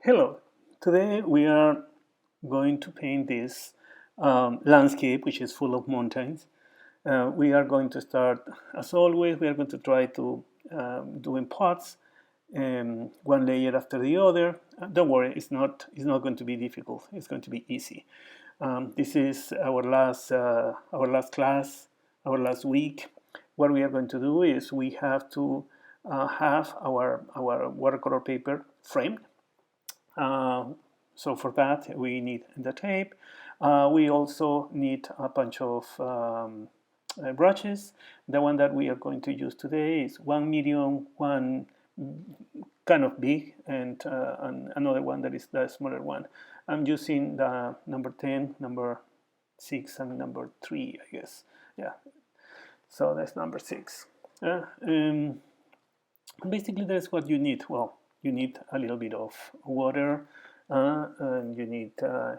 Hello, today we are going to paint this landscape which is full of mountains. We are going to start, as always, we are going to try to do in parts, one layer after the other. Don't worry, it's not going to be difficult, it's going to be easy. This is our last class, our last week. What we are going to do is we have to have our watercolor paper framed. So for that we need the tape. We also need a bunch of brushes. The one that we are going to use today is one medium, one kind of big, and another one that is the smaller one. I'm using the number 10, number 6, and number 3, I guess. Yeah, so that's number 6. Basically, that's what you need. Well, you need a little bit of water, and you need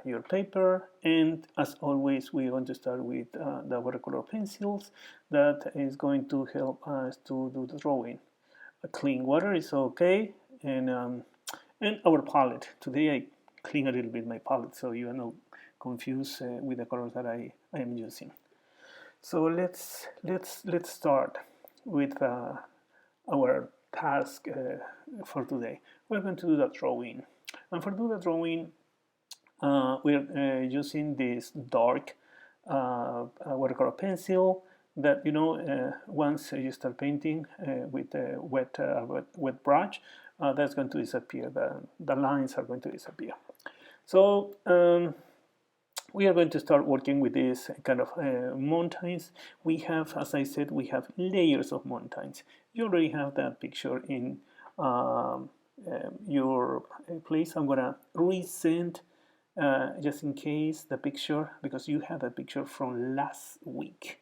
your paper, and as always we're going to start with the watercolor pencils. That is going to help us to do the drawing. Clean water is okay, and our palette. Today I clean a little bit my palette so you are not confused with the colors that I am using. So let's start with our task for today. We're going to do the drawing, and for do the drawing we're using this dark watercolor pencil that once you start painting with a wet brush, that's going to disappear. The lines are going to disappear. So we are going to start working with these kind of mountains. We have, as I said, we have layers of mountains. You already have that picture in your place. I'm gonna resend just in case the picture, because you have that picture from last week.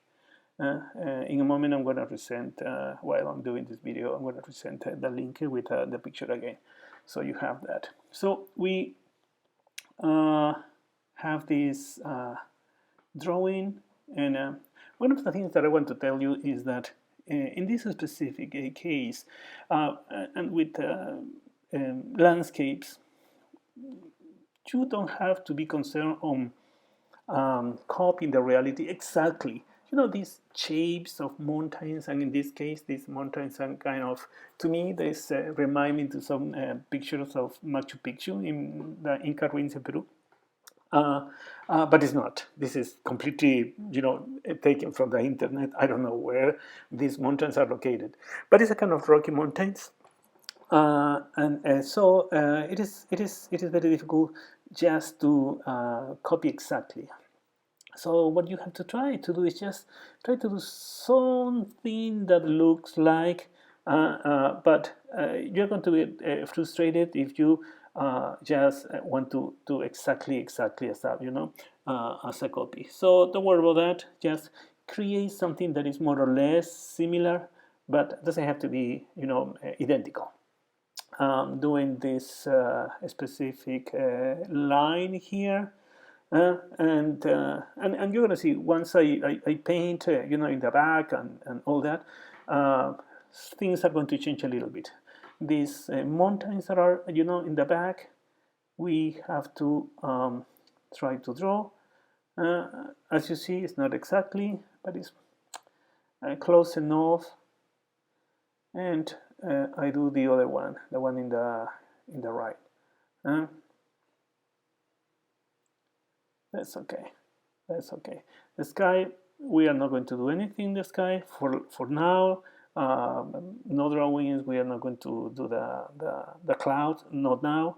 In a moment I'm gonna resend, while I'm doing this video, I'm gonna resend the link with the picture again, so you have that. So we have this drawing, and one of the things that I want to tell you is that in this specific case, and with landscapes, you don't have to be concerned on copying the reality exactly. These shapes of mountains, and in this case these mountains are kind of, to me, this remind me to some pictures of Machu Picchu in the Inca ruins in Peru. But it's not. This is completely, taken from the internet. I don't know where these mountains are located, but it's a kind of rocky mountains, and so it is very difficult just to copy exactly. So what you have to try to do is just try to do something that looks like, but you're going to get frustrated if you just want to do exactly as that, as a copy. So don't worry about that. Just create something that is more or less similar, but doesn't have to be, identical. Doing this specific line here. And you're gonna see once I paint, in the back and all that, things are going to change a little bit. These mountains that are, in the back, we have to try to draw. As you see, it's not exactly, but it's close enough. And I do the other one, the one in the right. That's okay. The sky, we are not going to do anything in the sky for now. No drawings. We are not going to do the clouds, not now.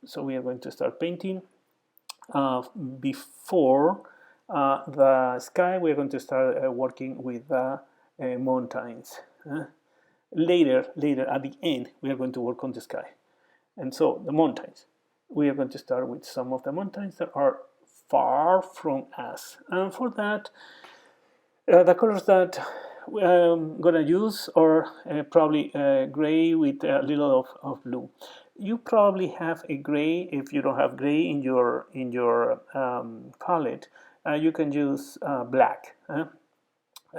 So we are going to start painting. Before the sky, we are going to start working with the mountains. Later at the end, we are going to work on the sky. And so the mountains, we are going to start with some of the mountains that are far from us. And for that, the colors that I'm gonna use are probably gray with a little of blue. You probably have a gray. If you don't have gray in your palette, you can use black.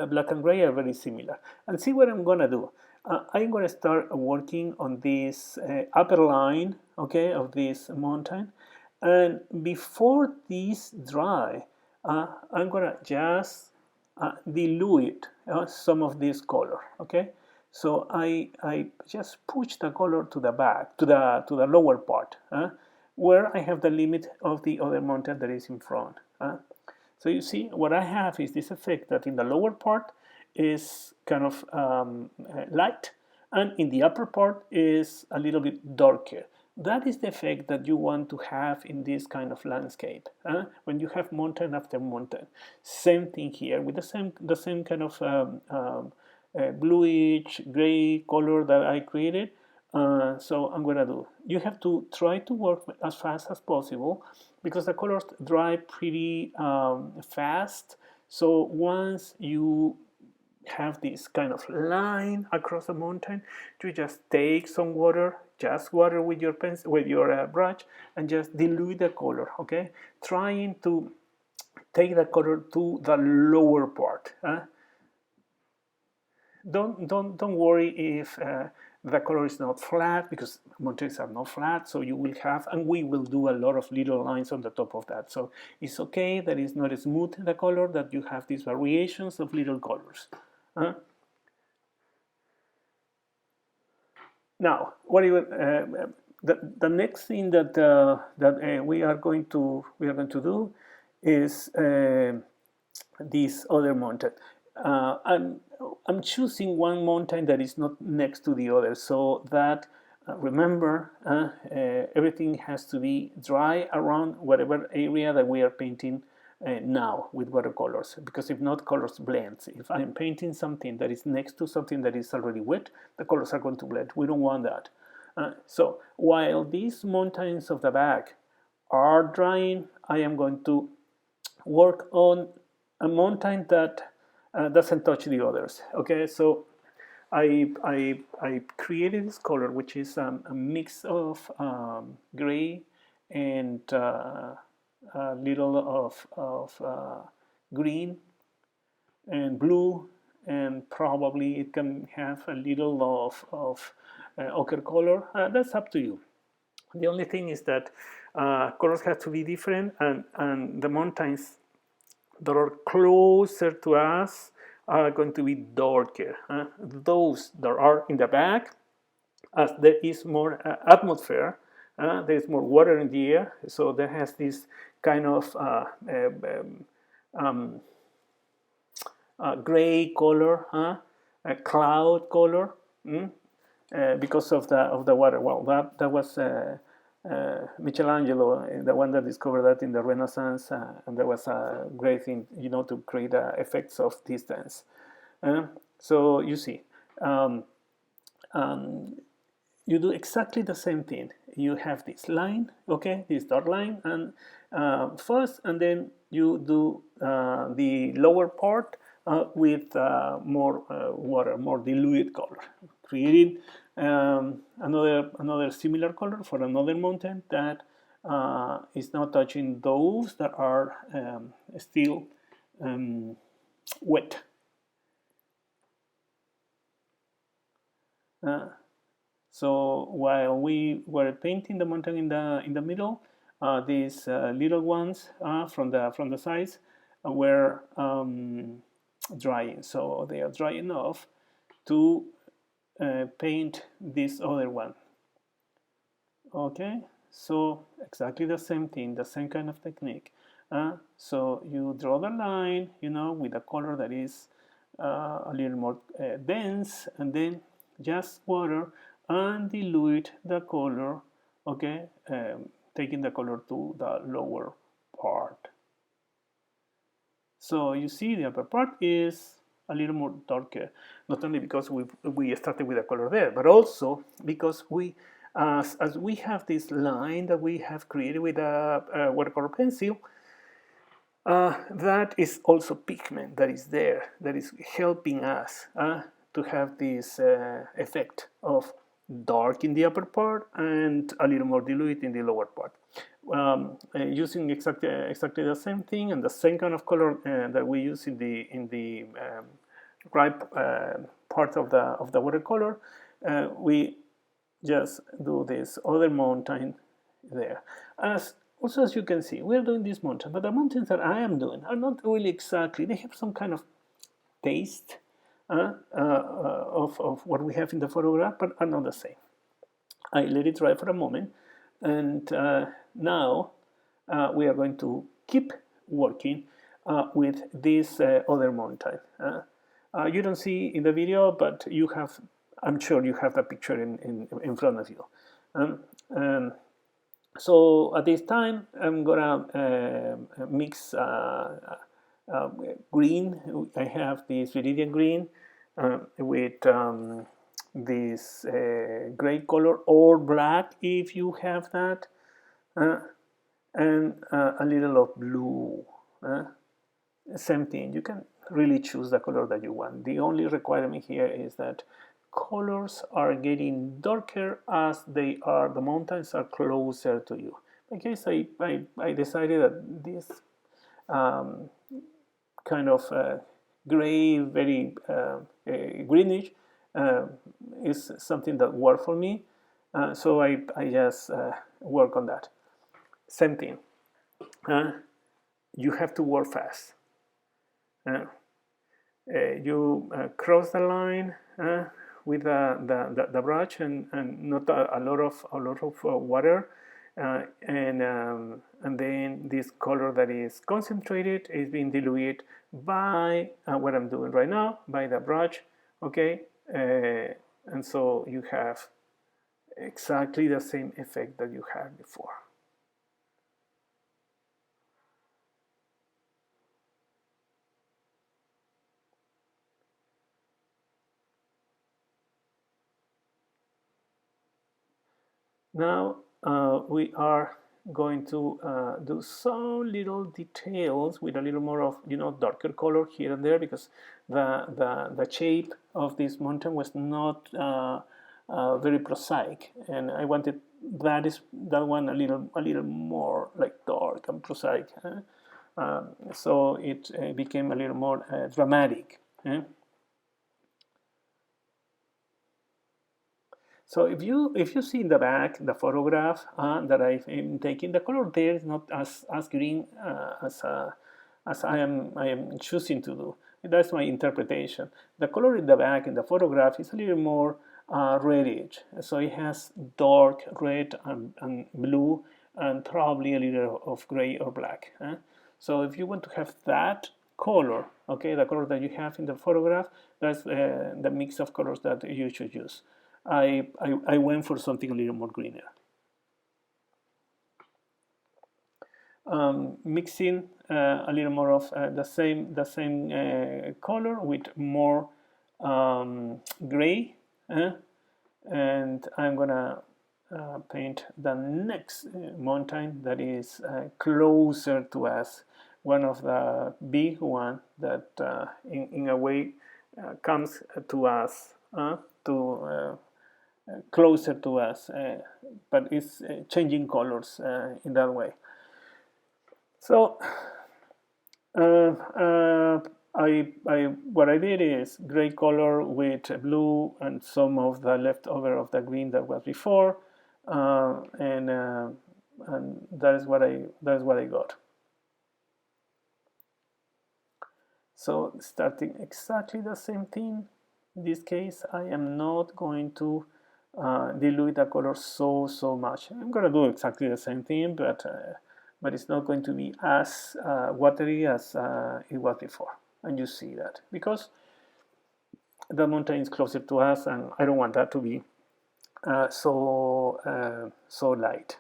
black and gray are very similar. And see what I'm gonna do. I'm gonna start working on this upper line, okay, of this mountain. And before this dry, I'm gonna just dilute some of this color, okay. So I just push the color to the back, to the lower part, where I have the limit of the other mountain that is in front. So you see, what I have is this effect that in the lower part is kind of light, and in the upper part is a little bit darker. That is the effect that you want to have in this kind of landscape. When you have mountain after mountain, same thing here with the same kind of bluish gray color that I created. So I'm gonna do. You have to try to work as fast as possible because the colors dry pretty fast. So once you have this kind of line across the mountain, you just take some water, just water with your pencil, with your brush, and just dilute the color. Okay, trying to take the color to the lower part. Don't worry if the color is not flat, because mountains are not flat, so you will have, and we will do a lot of little lines on the top of that. So it's okay that it's not smooth the color, that you have these variations of little colors. Now, what do you, the next thing that we are going to do is this other mountain. I'm choosing one mountain that is not next to the other, so that remember, everything has to be dry around whatever area that we are painting now with watercolors, because if not, colors blend. If I'm painting something that is next to something that is already wet, the colors are going to blend. We don't want that. So while these mountains of the back are drying, I am going to work on a mountain that doesn't touch the others. Okay, so I created this color, which is a mix of gray and a little of green and blue, and probably it can have a little of ochre color. That's up to you. The only thing is that colors have to be different, and the mountains that are closer to us are going to be darker. Those that are in the back, as there is more atmosphere, there is more water in the air, so there has this kind of gray color, a cloud color, because of the water. Well, that was Michelangelo, the one that discovered that in the Renaissance, and that was a great thing, to create effects of distance. So you see, you do exactly the same thing. You have this line, okay, this dot line, and first, and then you do the lower part with more water, more diluted color, creating another similar color for another mountain that is not touching those that are still wet. So while we were painting the mountain in the middle, these little ones from the sides were drying. So they are dry enough to paint this other one. Okay, so exactly the same thing, the same kind of technique. So you draw the line, with a color that is a little more dense, and then just water and dilute the color, okay, taking the color to the lower part. So you see the upper part is a little more darker, not only because we started with a color there, but also because we, as we have this line that we have created with a watercolor pencil, that is also pigment that is there, that is helping us to have this effect of dark in the upper part and a little more dilute in the lower part. Using exactly the same thing and the same kind of color that we use in the right part of the watercolor, we just do this other mountain there. As you can see, we're doing this mountain, but the mountains that I am doing are not really exactly, they have some kind of taste of what we have in the photograph, but are not the same. I let it dry for a moment, and now we are going to keep working with this other mountain. You don't see in the video, but you have, I'm sure you have the picture in front of you. So at this time, I'm gonna mix green. I have this viridian green with this gray color or black if you have that, and a little of blue. Same thing, you can really choose the color that you want. The only requirement here is that colors are getting darker as the mountains are closer to you. In case I decided that this kind of gray, very greenish is something that worked for me. So I just work on that. Same thing. You have to work fast. You cross the line with the brush and not a lot of water, and then this color that is concentrated is being diluted by what I'm doing right now by the brush. Okay, and so you have exactly the same effect that you had before. Now we are going to do some little details with a little more of darker color here and there, because the shape of this mountain was not very prosaic, and I wanted that one a little more like dark and prosaic. So it became a little more dramatic. So if you see in the back the photograph that I'm taking, the color there is not as green as I am choosing to do. That's my interpretation. The color in the back in the photograph is a little more reddish, so it has dark red and blue and probably a little of gray or black. So if you want to have that color, okay, the color that you have in the photograph, that's the mix of colors that you should use. I went for something a little more greener. Mixing a little more of the same color with more gray, and I'm gonna paint the next mountain that is closer to us, one of the big one that in a way comes to us, closer to us, but it's changing colors in that way. So what I did is gray color with blue and some of the leftover of the green that was before, and that is what I got. So starting exactly the same thing. In this case, I am not going to dilute the color so much. I'm going to do exactly the same thing, but it's not going to be as watery as it was before. And you see that because the mountain is closer to us, and I don't want that to be so light.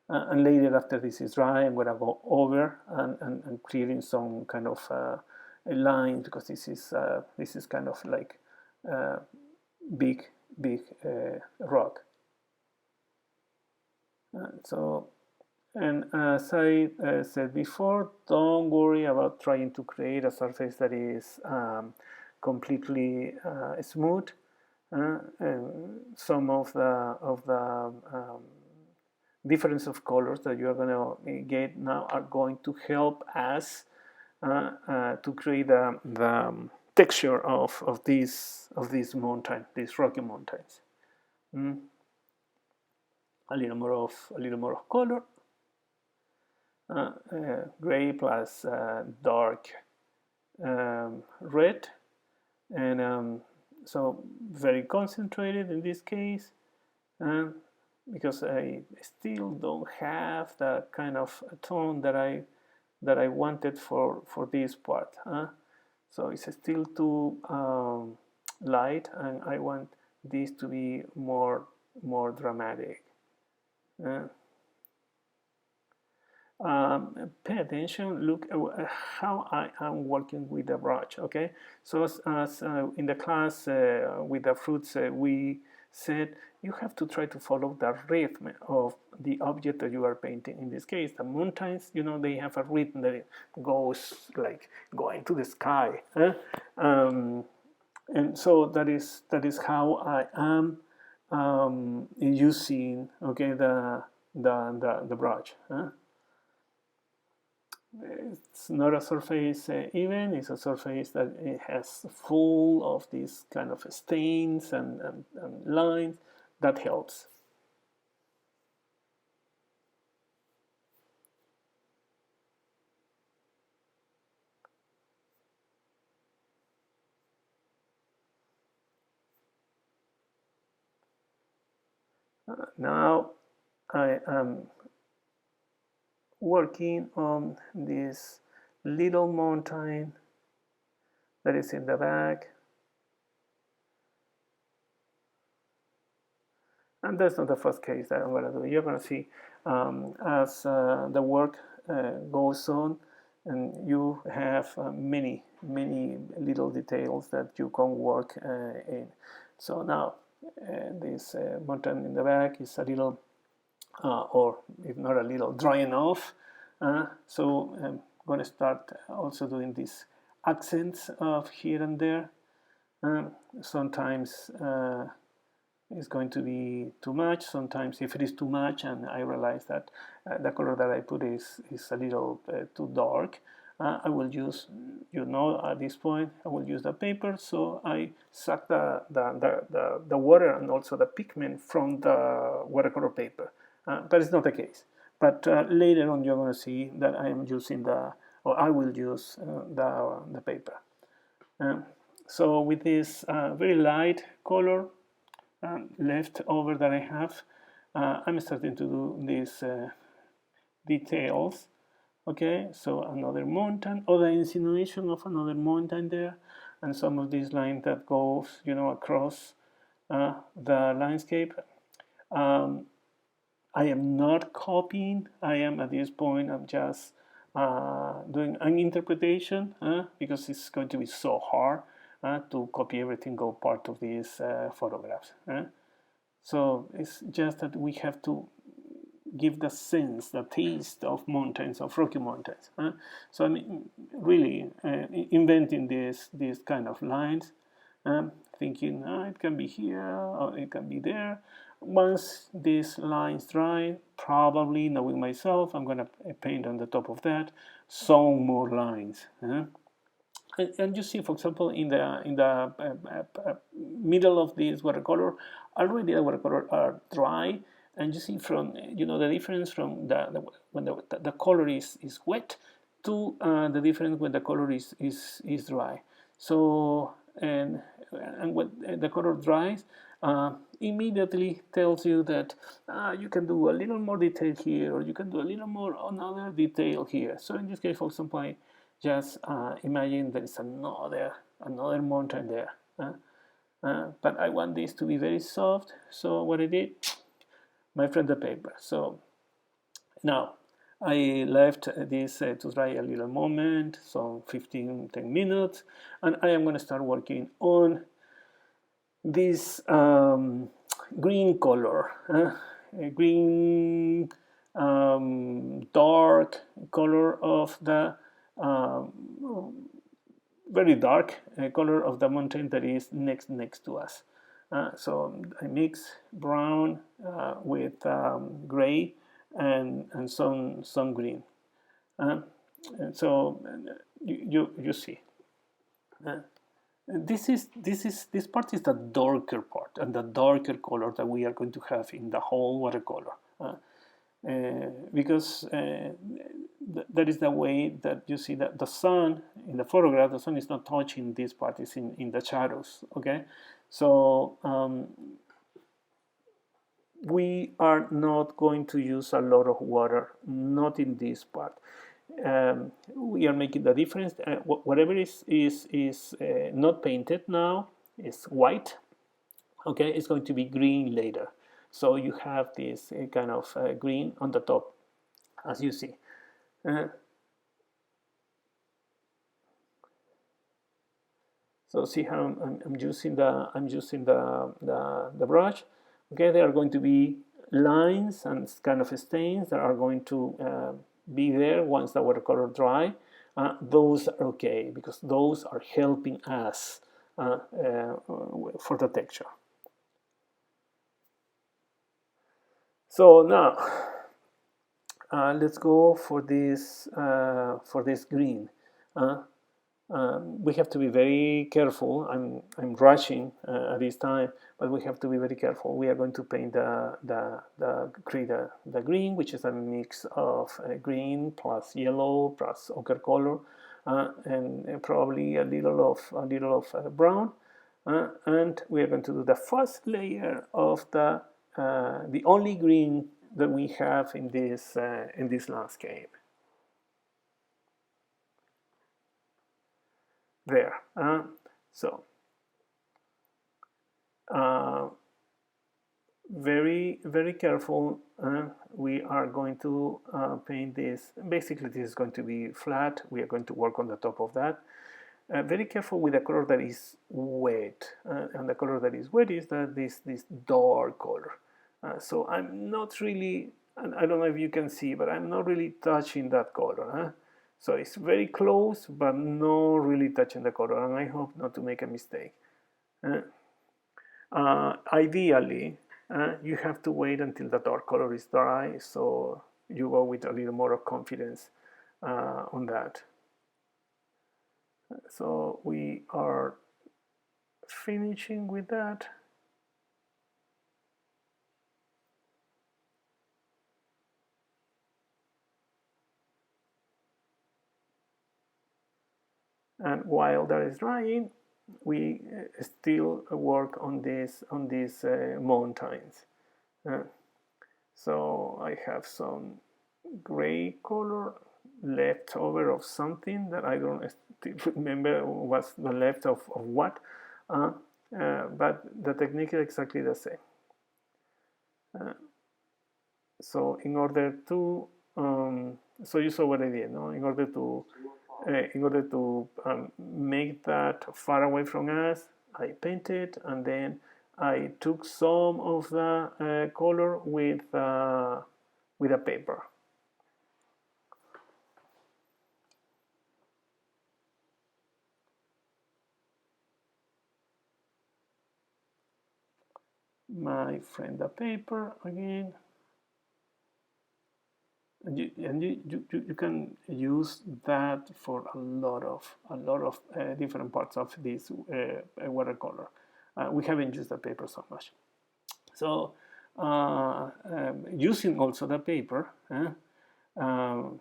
And later, after this is dry, I'm going to go over and clearing some kind of line, because this is kind of like big rock. And as I said before, don't worry about trying to create a surface that is completely smooth. And some of the difference of colors that you are going to get now are going to help us to create the texture of these mountain, these rocky mountains. A little more of color, gray plus dark red, and so very concentrated in this case, because I still don't have the kind of tone that I wanted for this part. So it's still too light, and I want this to be more dramatic. Pay attention, look how I am working with the brush, okay? So as in the class with the fruits, we said you have to try to follow the rhythm of the object that you are painting. In this case, the mountains, you know, they have a rhythm that goes like going to the sky. And so that is how I am using, okay, the brush. It's not a surface even, it's a surface that it has full of these kind of stains and lines. That helps. Now I am working on this little mountain that is in the back, and that's not the first case that I'm going to do. You're going to see as the work goes on, and you have many little details that you can work in. So now this mountain in the back is a little or if not a little, drying off. So I'm going to start also doing these accents of here and there. Sometimes it's going to be too much. Sometimes if it is too much and I realize that the color that I put is a little too dark, I will use, you know, at this point, I will use the paper, so I suck the water and also the pigment from the watercolor paper. That is not the case. But later on, you're going to see that I am using or I will use the paper. So with this very light color left over that I have, I'm starting to do these details. Okay, so another mountain, or the insinuation of another mountain there, and some of these lines that goes, you know, across the landscape. I am not copying. I am at this point. I'm just doing an interpretation because it's going to be so hard to copy every single part of these photographs. So it's just that we have to give the sense, the taste of mountains, of rocky mountains. So I mean, really inventing these kind of lines, thinking it can be here or it can be there. Once these lines dry, probably knowing myself, I'm going to paint on the top of that some more lines. And you see, for example, in the middle of this watercolor, already the watercolor are dry, and you see from, you know, the difference from when the color is wet to the difference when the color is dry. So and when the color dries, immediately tells you that you can do a little more detail here, or you can do a little more another detail here. So in this case, for example, I just imagine there is another mountain there. But I want this to be very soft, so what I did, my friend, the paper. So now I left this to dry a little moment, so 10 minutes, and I am going to start working on this green color, green dark color of the very dark color of the mountain that is next to us. So I mix brown with gray and some green. And so you see. This part is the darker part and the darker color that we are going to have in the whole watercolor. Because that is the way that you see that the sun in the photograph, the sun is not touching this part, it's in the shadows. Okay, so we are not going to use a lot of water, not in this part. We are making the difference. Whatever is not painted now is white. Okay, it's going to be green later. So you have this kind of green on the top, as you see. So see how I'm using the brush. Okay, there are going to be lines and kind of stains that are going to be there once the watercolor dry. Those are okay because those are helping us for the texture. So now let's go for this green. We have to be very careful. I'm rushing at this time, but we have to be very careful. We are going to paint the green, which is a mix of green plus yellow plus ochre color, and probably a little of brown. And we are going to do the first layer of the only green that we have in this landscape. There. So very careful. We are going to paint this. Basically, this is going to be flat. We are going to work on the top of that. Very careful with the color that is wet, and the color that is wet is this dark color. So I'm not really, and I don't know if you can see, but I'm not really touching that color. So it's very close, but not really touching the color, and I hope not to make a mistake. Ideally, you have to wait until the dark color is dry, so you go with a little more of confidence on that. So we are finishing with that. And while that is drying, we still work on these mountains. So I have some gray color left over of something that I don't still remember what's the left of what, but the technique is exactly the same. So in order to so you saw what I did, no? In order to make that far away from us, I painted, and then I took some of the color with a paper. My friend, the paper again. And you can use that for a lot of different parts of this watercolor. We haven't used the paper so much, so using also the paper and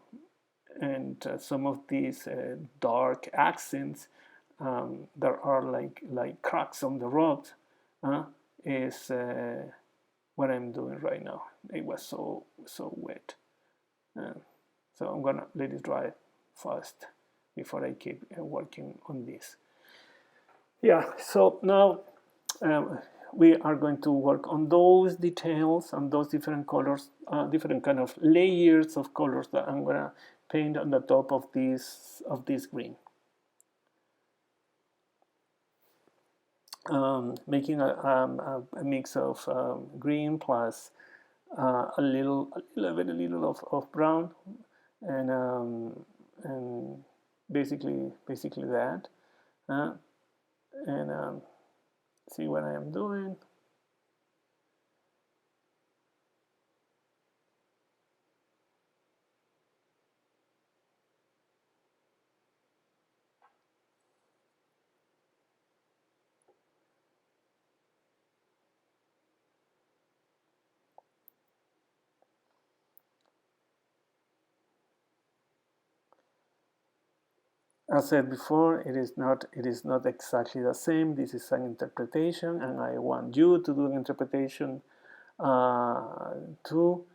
some of these dark accents that are like cracks on the rocks is what I'm doing right now. It was so wet. So I'm gonna let it dry fast before I keep working on this. Yeah, so now we are going to work on those details and those different colors, different kind of layers of colors that I'm gonna paint on the top of this green. Making a mix of green plus a little of brown, and basically that, and see what I am doing. As said before, it is not exactly the same. This is an interpretation, and I want you to do an interpretation too.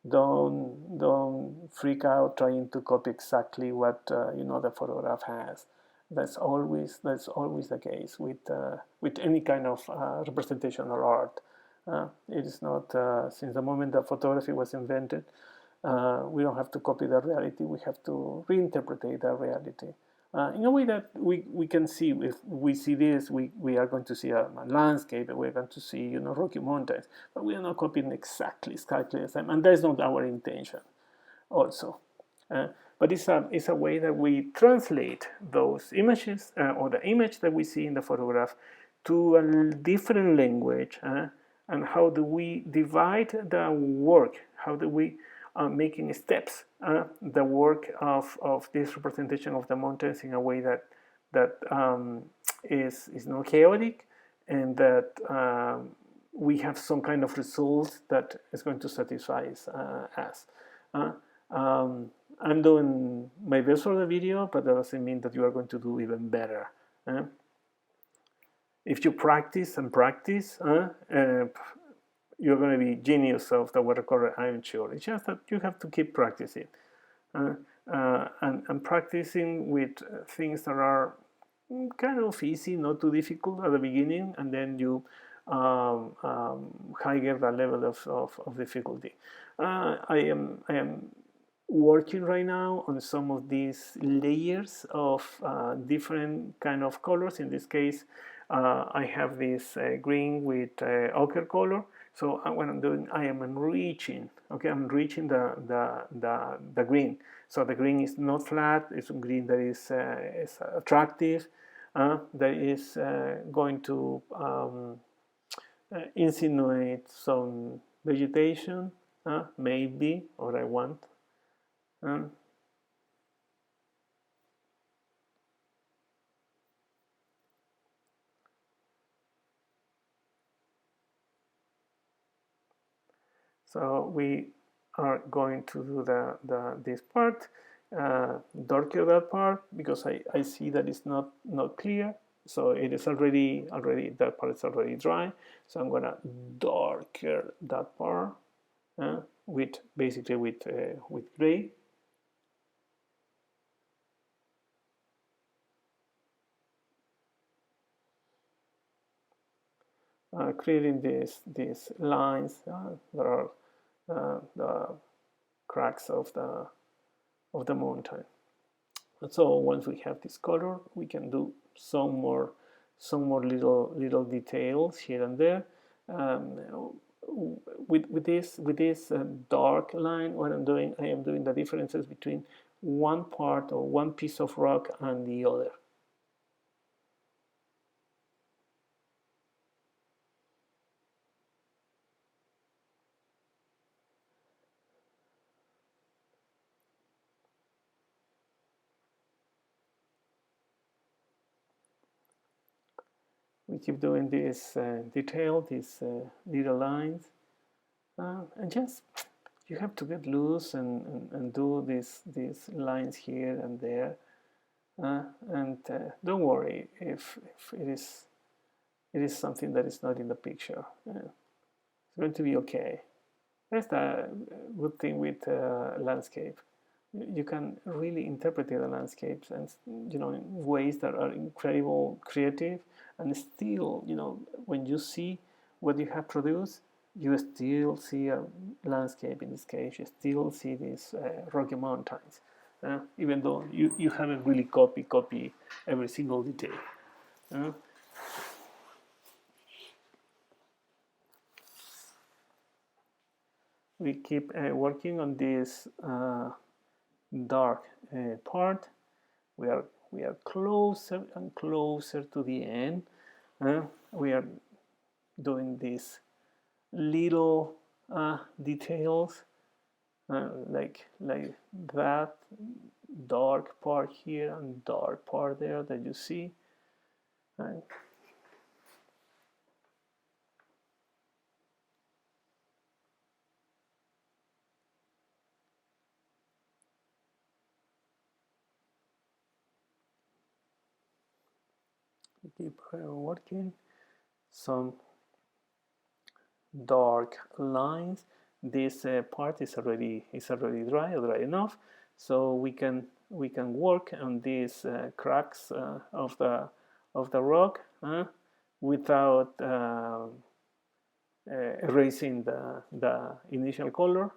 Don't freak out trying to copy exactly what the photograph has. That's always the case with any kind of representation or art. It is not since the moment that photography was invented. We don't have to copy the reality. We have to reinterpret the reality in a way that we can see. If we see this, we are going to see a landscape. We're going to see Rocky Mountains, but we are not copying exactly the same, and that is not our intention. Also, but it's a way that we translate those images or the image that we see in the photograph to a different language. And how do we divide the work? How do we making steps the work of this representation of the mountains in a way that is not chaotic, and that we have some kind of result that is going to satisfy us. I'm doing my best for the video, but that doesn't mean that you are going to do even better. If you practice and practice, you're going to be genius of the watercolor, I'm sure. It's just that you have to keep practicing. And practicing with things that are kind of easy, not too difficult at the beginning, and then you higher the level of difficulty. I am working right now on some of these layers of different kind of colors. In this case, I have this green with ochre color. So what I'm doing, I am enriching. Okay, I'm enriching the green. So the green is not flat. It's a green that is attractive. That is going to insinuate some vegetation, maybe, or I want. So we are going to do this part, darker that part, because I see that it's not clear. So it is already that part is already dry. So I'm gonna darker that part with basically with gray. Creating these lines that are the cracks of the mountain. And so once we have this color, we can do some more little details here and there. With this dark line, what I'm doing, I am doing the differences between one part or one piece of rock and the other. We keep doing this detail, these little lines, and just you have to get loose and do these lines here and there, and don't worry if it is something that is not in the picture. It's going to be okay. That's the good thing with landscape. You can really interpret the landscapes and in ways that are incredible, creative, and still when you see what you have produced, you still see a landscape. In this case, you still see these Rocky Mountains, even though you haven't really copy every single detail. We keep working on this dark part. We are closer and closer to the end. We are doing these little details like that dark part here and dark part there that you see. keep working. Some dark lines. This part is already dry enough, so we can work on these cracks of the rock without erasing the initial color.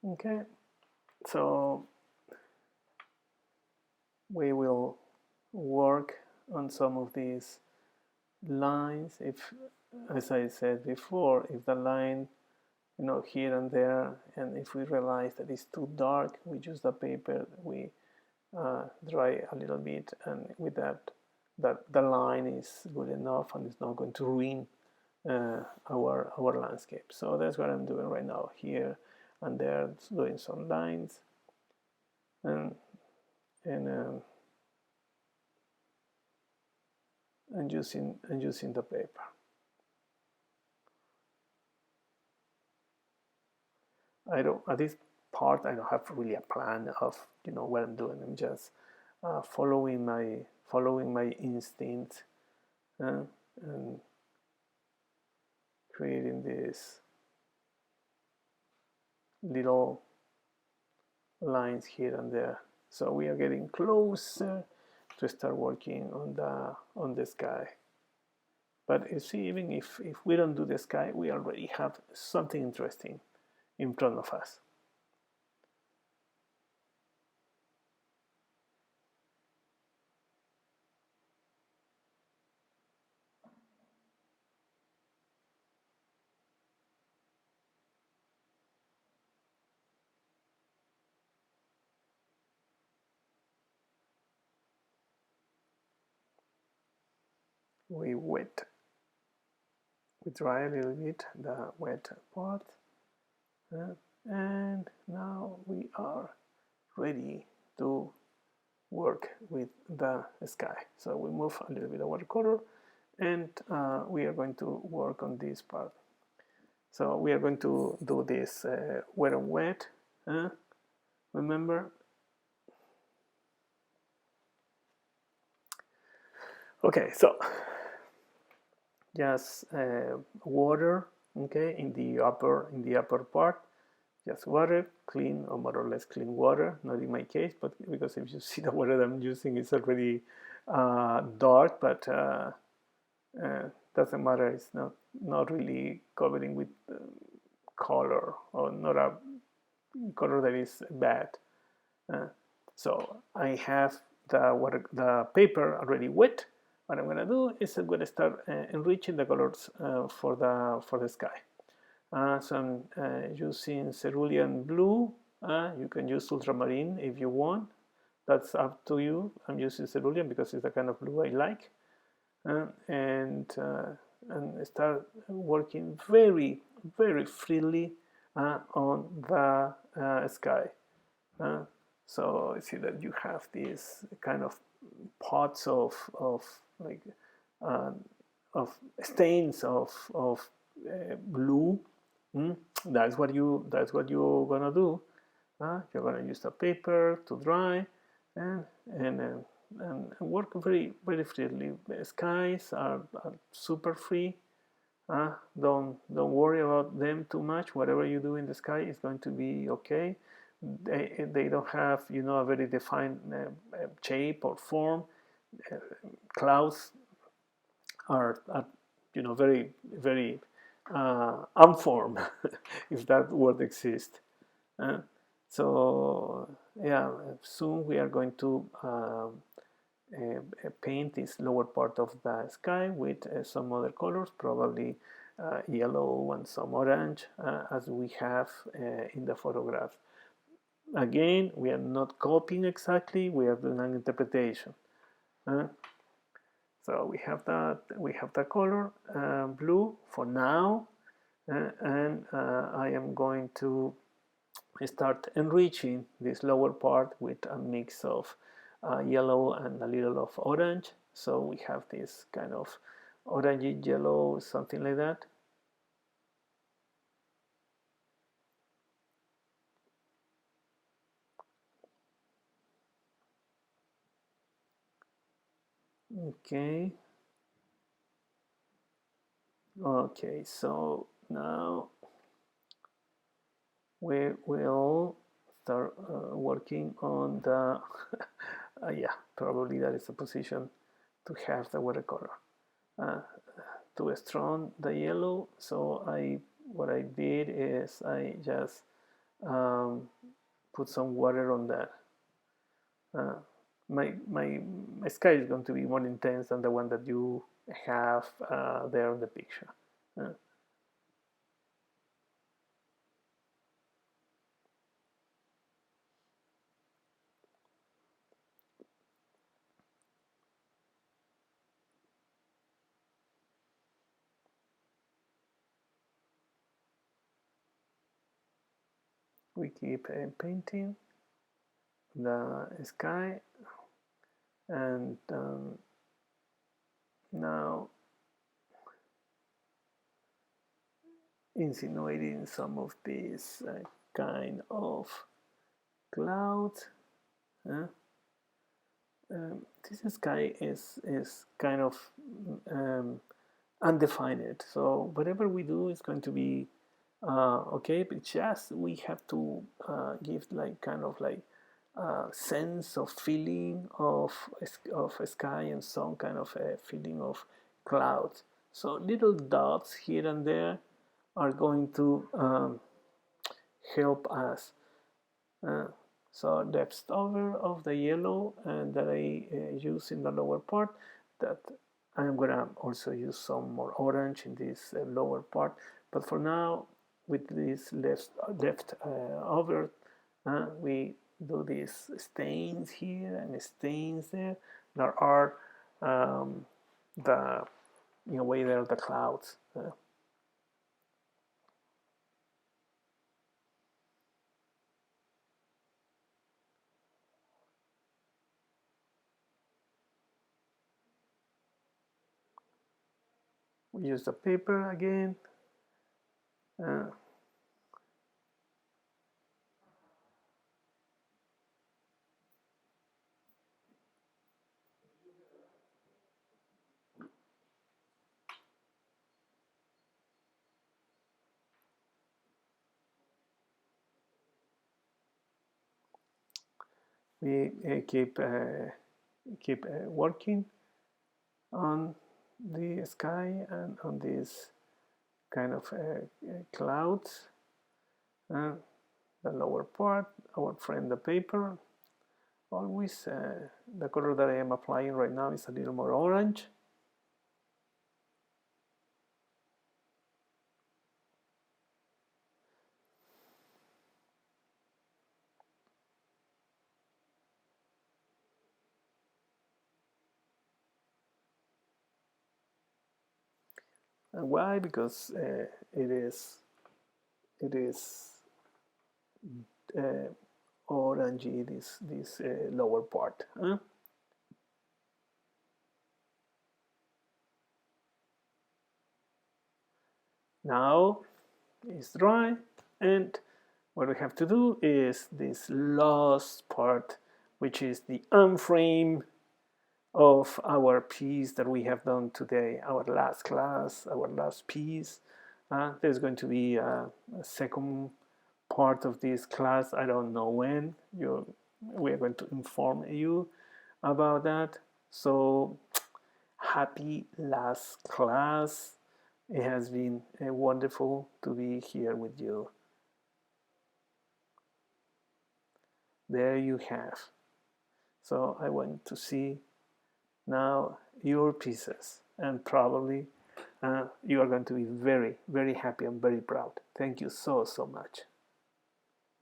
Okay, so we will work on some of these lines. If, as I said before, if the line, here and there, and if we realize that it's too dark, we use the paper, we dry a little bit, and with that the line is good enough and it's not going to ruin our landscape. So that's what I'm doing right now, here and there, doing some lines and and using the paper. I don't, at this part I don't have really a plan of what I'm doing. I'm just following my instinct and creating these little lines here and there. So we are getting closer to start working on the sky. But you see, even if we don't do the sky, we already have something interesting in front of us. We dry a little bit the wet part, and now we are ready to work with the sky. So we move a little bit of watercolor, and we are going to work on this part. So we are going to do this wet on wet, remember? Okay, so just water, okay, in the upper part, just water, clean or more or less clean water. Not in my case, but because if you see the water that I'm using, it's already dark, but doesn't matter. It's not really covering with color, or not a color that is bad. So I have the paper already wet. What I'm going to do is I'm going to start enriching the colors for the sky. So I'm using cerulean blue. You can use ultramarine if you want. That's up to you. I'm using cerulean because it's the kind of blue I like. And start working very, very freely on the sky. So you see that you have these kind of pots of like of stains of blue. That's what you're gonna do. You're gonna use the paper to dry and work very, very freely. The skies are super free. Don't worry about them too much. Whatever you do in the sky is going to be okay. They don't have a very defined shape or form. Clouds are very, very unformed, if that word exists. So yeah, soon we are going to paint this lower part of the sky with some other colors, probably yellow and some orange, as we have in the photograph. Again, we are not copying exactly, we are doing an interpretation. So we have the color blue for now, and I am going to start enriching this lower part with a mix of yellow and a little of orange. So we have this kind of orangey yellow, something like that. Okay. Okay, so now we will start working on the yeah, probably that is a position to have the watercolor too strong, the yellow. So what I did is I just put some water on that. My sky is going to be more intense than the one that you have there in the picture. We keep painting the sky, and now insinuating some of these kind of clouds. This sky is kind of um, undefined, so whatever we do is going to be okay, but just we have to give like kind of like sense of feeling of a sky and some kind of a feeling of clouds. So little dots here and there are going to help us. Uh, so depth over of the yellow and that I use in the lower part, that I'm gonna also use some more orange in this lower part. But for now, with this left over, we do these stains here and stains there. There are the in a way there are the clouds. We use the paper again. Uh, we keep working on the sky and on these kind of clouds. Uh, the lower part, our friend the paper. Always the color that I am applying right now is a little more orange. And why? Because it is uh, orangey, this lower part. Now it's dry, and what we have to do is this last part, which is the unframe of our piece that we have done today, our last class, our last piece. There's going to be a second part of this class. I don't know when. We are going to inform you about that. So happy last class. It has been wonderful to be here with you. There you have. So I want to see now your pieces, and probably you are going to be very, very happy and very proud. Thank you so much.